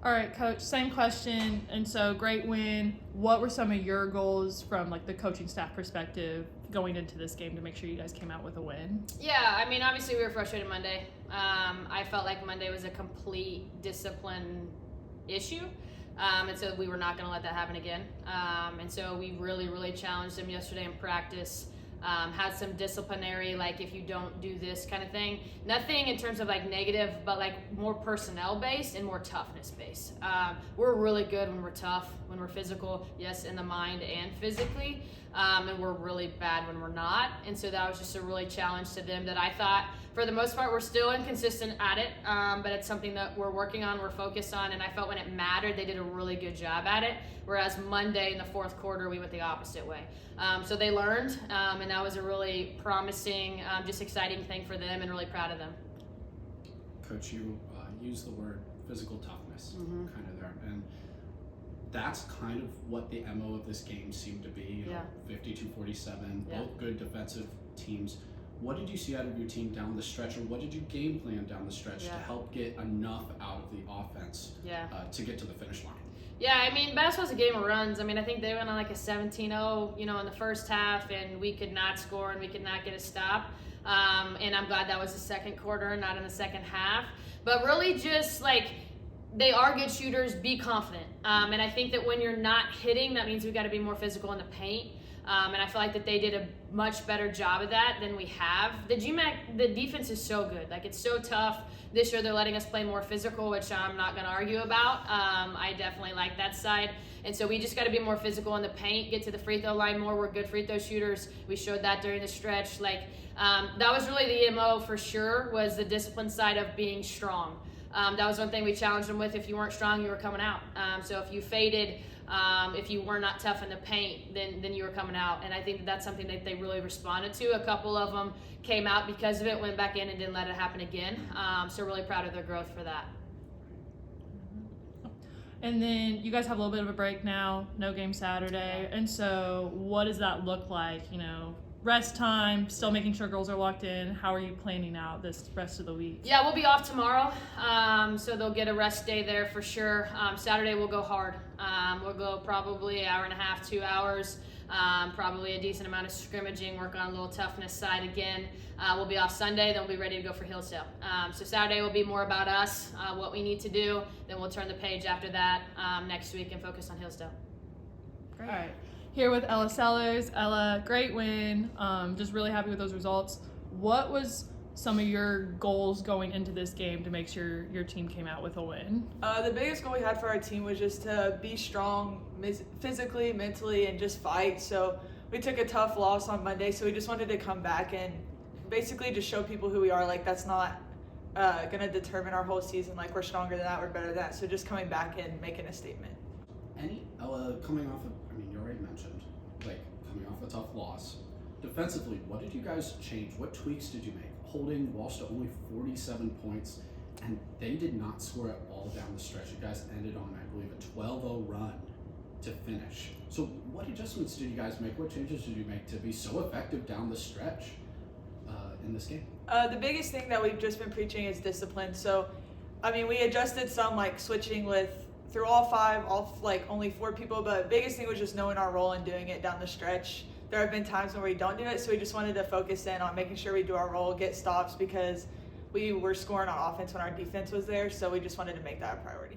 All right, Coach, same question. And so, great win. What were some of your goals from like the coaching staff perspective going into this game to make sure you guys came out with a win? Yeah, I mean, obviously we were frustrated Monday. I felt like Monday was a complete discipline issue. And so we were not going to let that happen again. And so we really challenged them yesterday in practice. Had some disciplinary, like if you don't do this kind of thing. Nothing in terms of like negative, but like more personnel based and more toughness based. We're really good when we're tough, when we're physical, yes, in the mind and physically. And we're really bad when we're not. And so that was just a really challenge to them that I thought, for the most part, we're still inconsistent at it, but it's something that we're working on, we're focused on, and I felt when it mattered, they did a really good job at it, whereas Monday in the fourth quarter, we went the opposite way. So they learned, and that was a really promising, just exciting thing for them, and really proud of them. Coach, you used the word physical toughness kind of there, and that's kind of what the MO of this game seemed to be, 52-47, both good defensive teams. What did you see out of your team down the stretch, or what did you game plan down the stretch to help get enough out of the offense to get to the finish line? Yeah, I mean, basketball's a game of runs. I mean, I think they went on like a 17-0, in the first half, and we could not score and we could not get a stop. And I'm glad that was the second quarter, not in the second half. But really just like, they are good shooters, be confident. And I think that when you're not hitting, that means we've got to be more physical in the paint. And I feel like that they did a much better job of that than we have. The GMAC, the defense is so good. Like, it's so tough. This year they're letting us play more physical, which I'm not going to argue about. I definitely like that side. And so we just got to be more physical in the paint, get to the free throw line more. We're good free throw shooters. We showed that during the stretch. Like, that was really the MO for sure, was the discipline side of being strong. That was one thing we challenged them with. If you weren't strong, you were coming out. So if you faded, if you were not tough in the paint, then you were coming out. And I think that that's something that they really responded to. A couple of them came out because of it, went back in and didn't let it happen again. So really proud of their growth for that. And then you guys have a little bit of a break now, no game Saturday. And so what does that look like? Rest time, still making sure girls are locked in. How are you planning out this rest of the week? Yeah, we'll be off tomorrow, so they'll get a rest day there for sure. Saturday we'll go hard. We'll go probably an hour and a half, 2 hours, probably a decent amount of scrimmaging, work on a little toughness side again. We'll be off Sunday, then we'll be ready to go for Hillsdale. So Saturday will be more about us, what we need to do. Then we'll turn the page after that next week and focus on Hillsdale. Great. All right. Here with Ella Sellars. Ella, great win. Just really happy with those results. What was some of your goals going into this game to make sure your team came out with a win? The biggest goal we had for our team was just to be strong physically, mentally, and just fight. So we took a tough loss on Monday, so we just wanted to come back and basically just show people who we are. Like, that's not going to determine our whole season. Like, we're stronger than that, we're better than that. So just coming back and making a statement. Ella, coming off of, you already mentioned, like, coming off a tough loss. Defensively, what did you guys change? What tweaks did you make? Holding Walsh to only 47 points, and they did not score at all down the stretch. You guys ended on, I believe, a 12-0 run to finish. So what adjustments did you guys make? What changes did you make to be so effective down the stretch in this game? The biggest thing that we've just been preaching is discipline. So, we adjusted some, like switching through all five, only 4 people, but the biggest thing was just knowing our role and doing it down the stretch. There have been times when we don't do it, so we just wanted to focus in on making sure we do our role, get stops, because we were scoring on offense when our defense was there, so we just wanted to make that a priority.